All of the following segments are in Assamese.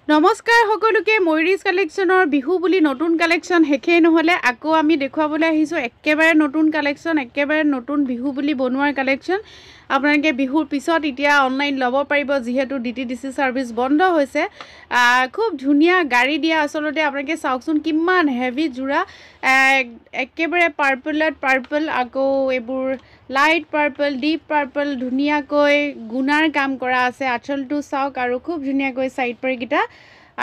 নমস্কাৰ সকলোকে ময়ূৰীজ কালেকশ্যনৰ বিহু বুলি নতুন কালেকশ্যন হেখেই নহ'লে আকৌ আমি দেখুৱাবলৈ আহিছোঁ একেবাৰে নতুন কালেকশ্যন একেবাৰে নতুন বিহু বুলি বনোৱাৰ কালেকশ্যন আপোনালোকে বিহুৰ পিছত এতিয়া অনলাইন ল'ব পাৰিব যিহেতু ডিটিডিসি সাৰ্ভিস বন্ধ হৈছে খুব ধুনীয়া গাড়ী দিয়া আসলতে আপোনালোকে চাওকচোন কিমান হেভি জোৰা একেবাৰে পাৰ্পল আকৌ এইবোৰ লাইট পাৰ্পল ডিপ পাৰ্পল ধুনীয়াকৈ গুণাৰ কাম কৰা আছে আঁচলটো চাওক আৰু খুব ধুনীয়াকৈ সাইড পৰিকিটা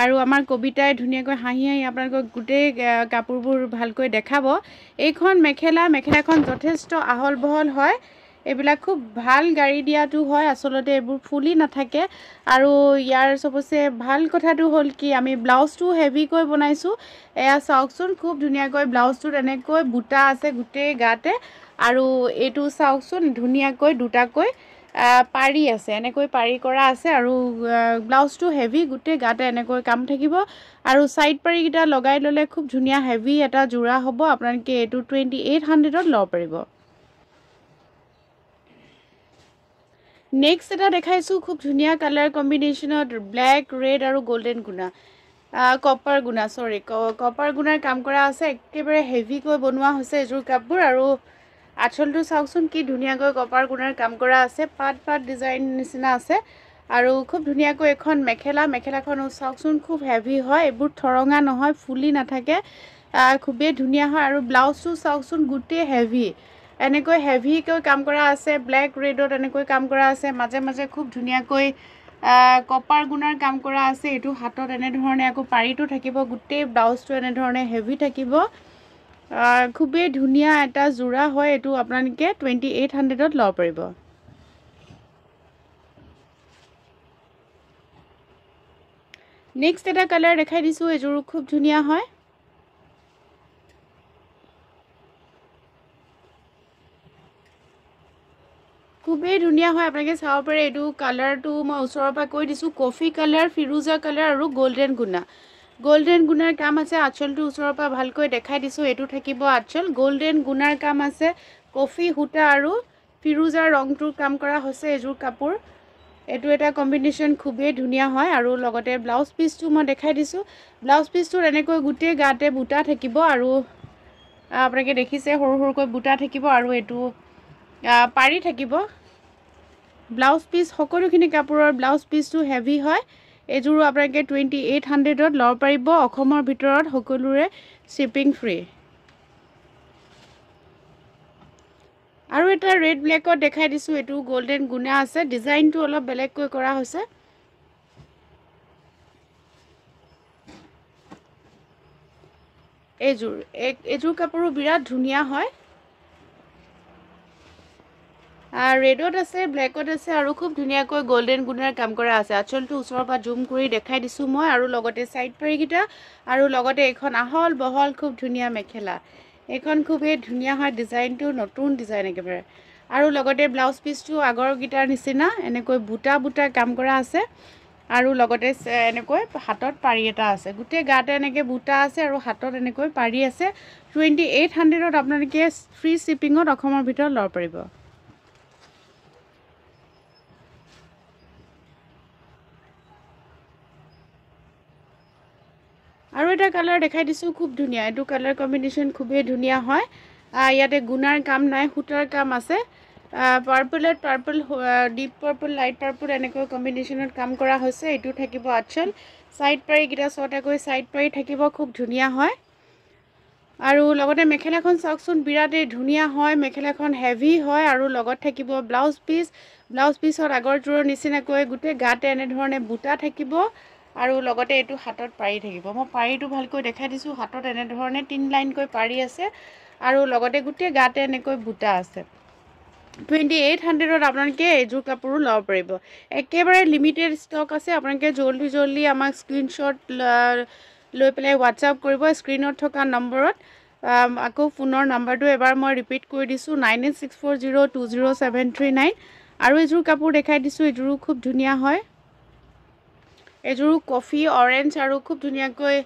আৰু আমাৰ কবিতাই ধুনীয়াকৈ হাঁহি হাঁহি আপোনালোকক গোটেই কাপোৰবোৰ ভালকৈ দেখাব এইখন মেখেলাখন যথেষ্ট আহল বহল হয় এইবিলাক খুব ভাল গাড়ী দিয়াটো হয় আসলতে এইবোৰ ফুলি নাথাকে আৰু ইয়াৰ সবচে ভাল কথাটো হ'ল কি আমি ব্লাউজটো হেভিকৈ বনাইছো এয়া চাওকচোন খুব ধুনীয়াকৈ ব্লাউজটোত এনেকৈ বুটা আছে গোটেই গাতে আৰু এটো চাওকচোন ধুনীয়াকৈ দুটাকৈ পাৰি আছে এনেকৈ পাৰি কৰা আছে আৰু ব্লাউজটো হেভি গোটেই গাতে এনেকৈ কাম থাকিব আৰু সাইড পাৰি কিটা লগাই ললে খুব ধুনীয়া হেভি এটা জোৰা হ'ব আপোনালোকে এটো 2800 ত লব পাৰিব নেক্সট এটা দেখাইছো খুব ধুনীয়া কালাৰ কম্বিনেশনত ব্ল্যাক ৰেড আৰু গোল্ডেন গুণা কপাৰ গুণাৰ কাম কৰা আছে একেবাৰে হেভি কৈ বনোৱা হৈছে এজোৰ কাপোৰ আৰু আঁচলটো চাওকচোন কি ধুনীয়াকৈ কপাৰ গুণাৰ কাম কৰা আছে পাট ডিজাইন নিচিনা আছে আৰু খুব ধুনীয়াকৈ এখন মেখেলাখন চাওকচোন খুব হেভি হয় এইবোৰ থৰঙা নহয় ফুলি নাথাকে খুবেই ধুনীয়া হয় আৰু ব্লাউজটো চাওকচোন গোটেই হেভি এনেকৈ হেভি কৈ কাম কৰা আছে ব্ল্যাক ৰেডত এনেকৈ কাম কৰা আছে মাজে খুব ধুনীয়াকৈ কপাৰ গুণাৰ কাম কৰা আছে এটো হাতত এনে ধৰণে আকৌ পাৰিটো থাকিব গোটেই ব্লাউজটো এনে ধৰণে হেভি থাকিব খুবেই ধুনীয়া এটা জোৰা হয় এটো আপোনালোকে 2800 ত লব পাৰিব নেক্সট এটা কালাৰ দেখাই দিছো এজোৰ খুব ধুনীয়া হয় খুবেই ধুনীয়া হয় আপোনালোকে চাব পাৰে এটো কালাৰটো মই ওচৰৰ পৰা কৈ দিছো কফি কালাৰ ফিৰোজা কালাৰ আৰু গোল্ডেন গুণাৰ কাম আছে আঁচলটো ওচৰৰ পৰা ভালকৈ দেখাই দিছো এটো থাকিব আঁচল গোল্ডেন গুণাৰ কাম আছে কফি হুটা আৰু ফিৰোজাৰ ৰংটোৰ কাম কৰা হৈছে এজোৰ কাপোৰ এটো এটা কম্বিনেশন খুবেই ধুনীয়া হয় আৰু লগতে ব্লাউজ পিসটো মই দেখাই দিছো ব্লাউজ পিসটোৰ এনেকৈ গোটেই গাতে বুটা থাকিব আৰু আপোনালোকে দেখিছে সৰুকৈ বুটা থাকিব আৰু এটো পাৰি থাকিব ব্লাউজ পিস সকলোখিনি কাপোৰৰ ব্লাউজ পিসটো হেভি হয় এজোৰ আপোনালোকে 2800 ত লব পাৰিব অসমৰ ভিতৰত সকলোৰে শিপিং ফ্ৰী আৰু এটা ৰেড ব্ল্যাকত দেখাই দিছো এটো গোল্ডেন গুণা আছে ডিজাইনটো অলপ বেলেগকৈ কৰা হৈছে এজোৰ কাপোৰো বিৰাট ধুনীয়া হয় ৰেডত আছে ব্ল্যাকত আছে আৰু খুব ধুনীয়াকৈ গোল্ডেন গুণাৰ কাম কৰা আছে আঁচলটো ওচৰৰ পৰা জুম কৰি দেখাই দিছো মই আৰু লগতে সাইড পাৰিকিটা আৰু লগতে এখন আহল বহল খুব ধুনীয়া মেখেলা এখন খুবেই ধুনীয়া হয় ডিজাইনটো নতুন ডিজাইন একেবাৰে আৰু লগতে ব্লাউজ পিসটো আগৰ গিটাৰ নিচিনা এনেকৈ বুটা কাম কৰা আছে আৰু লগতে এনেকৈ হাতত পাৰি এটা আছে গোটেই গাতে এনেকৈ বুটা আছে আৰু হাতত এনেকৈ পাৰি আছে 2800 ত আপোনালোকে ফ্ৰী শিপিংত অসমৰ ভিতৰত লব পাৰিব আৰু এটা কালাৰ দেখাই দিছো খুব ধুনীয়া এটো কালাৰ কম্বিনেশন খুবেই ধুনীয়া হয় ইয়াতে গুণাৰ কাম নাই হুটাৰ কাম আছে purple deep purple light purple এনেকৈ কম্বিনেশনত কাম কৰা হৈছে এটো থাকিব আঁচল সাইড পাৰি কিটা ছটাকৈ সাইড পাৰি থাকিব খুব ধুনীয়া হয় আৰু লগতে মেখেলাখন চাওকচোন বিৰাটেই ধুনীয়া হয় মেখেলাখন হেভি হয় আৰু লগত থাকিব ব্লাউজ পিসৰ আগৰ জোৰৰ নিচিনাকৈ গোটেই গাতে এনে ধৰণে বুটা থাকিব আৰু লগতে এটো হাতত পাৰি থাকিব মই পাৰিটো ভালকৈ দেখাই দিছো হাতত এনে ধৰণে 3 লাইনকৈ পাৰি আছে আৰু লগতে গোটেই গাতে এনেকৈ বুটা আছে 2800 ত আপোনালোকে এজোৰ কাপোৰ লব পাৰিব একেবাৰে লিমিটেড ষ্টক আছে আপোনালোকে জলদি আমাক স্ক্ৰিনশ্বট লৈ পেলাই WhatsApp কৰিব স্ক্ৰিনত থকা নম্বৰত আকৌ ফোনৰ নম্বৰটো এবাৰ মই ৰিপিট কৰি দিছো 9864020739 আৰু এজোৰ কাপোৰ দেখাই দিছো এজোৰ খুব ধুনীয়া হয় এজোৰ কফি অৰেঞ্জ আৰু খুব ধুনীয়াকৈ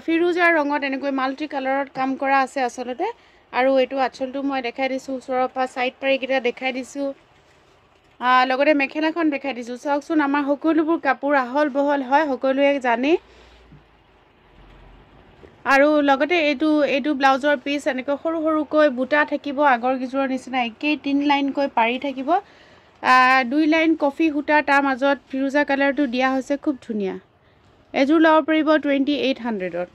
ফিৰোজাৰ ৰঙত এনেকৈ মাল্টি কালাৰত কাম কৰা আছে আসলতে আৰু এটো আঁচলটো মই দেখাই দিছো ওচৰৰ পৰা সাইড পাৰি কিটা দেখাই দিছো লগতে মেখেলাখন দেখাই দিছোঁ চাওকচোন আমাৰ সকলোবোৰ কাপোৰ আহল বহল হয় সকলোৱে জানে আৰু লগতে এইটো ব্লাউজৰ পিচ এনেকৈ সৰু সৰুকৈ বুটা থাকিব আগৰ গিজোৰৰ নিচিনা একেই 3 লাইনকৈ পাৰি থাকিব 2 লাইন কফি সূতা তাৰ মাজত ফিৰোজা কালাৰটো দিয়া হৈছে খুব ধুনীয়া এযোৰ ল'ব পাৰিব 2800ত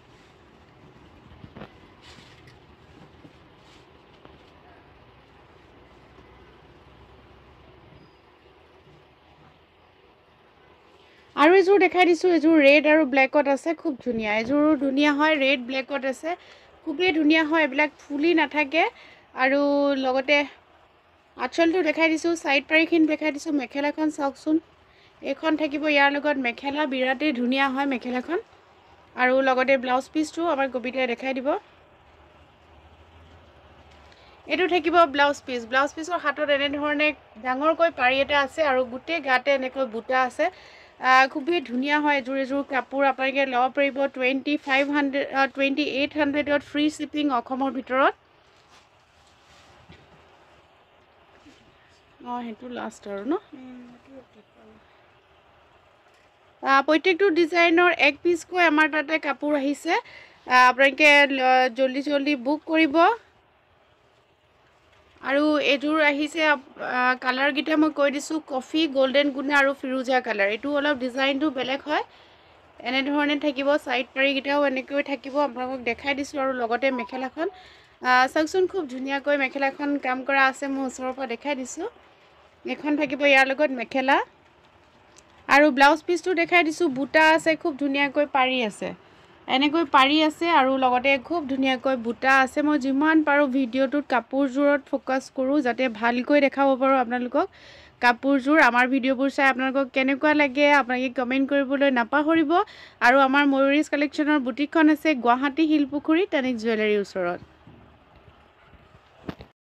আৰু এযোৰ দেখাই দিছোঁ এযোৰ ৰেড আৰু ব্লেকত আছে খুব ধুনীয়া এযোৰো ধুনীয়া হয় ৰেড ব্লেকত আছে খুবেই ধুনীয়া হয় এইবিলাক ফুলি নাথাকে আৰু লগতে আঁচলটো দেখাই দিছোঁ সাইড পাৰিখিনি দেখাই দিছোঁ মেখেলাখন চাওকচোন এইখন থাকিব ইয়াৰ লগত মেখেলা বিৰাটেই ধুনীয়া হয় মেখেলাখন আৰু লগতে ব্লাউজ পিচটো আমাৰ কবিতাই দেখাই দিব এইটো থাকিব ব্লাউজ পিচৰ হাতত এনে ধৰণে ডাঙৰকৈ পাৰি এটা আছে আৰু গোটেই গাতে এনেকৈ বুটা আছে খুবেই ধুনীয়া হয় এযোৰ কাপোৰ আপোনালোকে ল'ব পাৰিব 2800ত ফ্ৰী শ্বিপিং অসমৰ ভিতৰত সেইটো লাষ্ট আৰু ন প্ৰত্যেকটো ডিজাইনৰ এক পিচকৈ আমাৰ তাতে কাপোৰ আহিছে আপোনালোকে জলদি বুক কৰিব আৰু এযোৰ আহিছে কালাৰকেইটা মই কৈ দিছোঁ কফি গোল্ডেন গুণা আৰু ফিৰোজা কালাৰ এইটো অলপ ডিজাইনটো বেলেগ হয় এনেধৰণে থাকিব সাইড পাৰিকেইটাও এনেকৈ থাকিব আপোনালোকক দেখাই দিছোঁ আৰু লগতে মেখেলাখন চাওকচোন খুব ধুনীয়াকৈ মেখেলাখন কাম কৰা আছে মই ওচৰৰ পৰা দেখাই দিছোঁ এখন থাকিব ইয়াৰ লগত মেখেলা আৰু ব্লাউজ পিচটো দেখাই দিছোঁ বুটা আছে খুব ধুনীয়াকৈ পাৰি আছে এনেকৈ পাৰি আছে আৰু লগতে খুব ধুনীয়াকৈ বুটা আছে মই যিমান পাৰোঁ ভিডিঅ'টোত কাপোৰযোৰত ফ'কাছ কৰোঁ যাতে ভালকৈ দেখাব পাৰোঁ আপোনালোকক কাপোৰযোৰ আমাৰ ভিডিঅ'বোৰ চাই আপোনালোকক কেনেকুৱা লাগে আপোনালোকে কমেণ্ট কৰিবলৈ নাপাহৰিব আৰু আমাৰ ময়ূৰীজ কালেকশ্যনৰ বুটিকখন আছে গুৱাহাটী শিলপুখুৰী তানিক জুৱেলাৰীৰ ওচৰত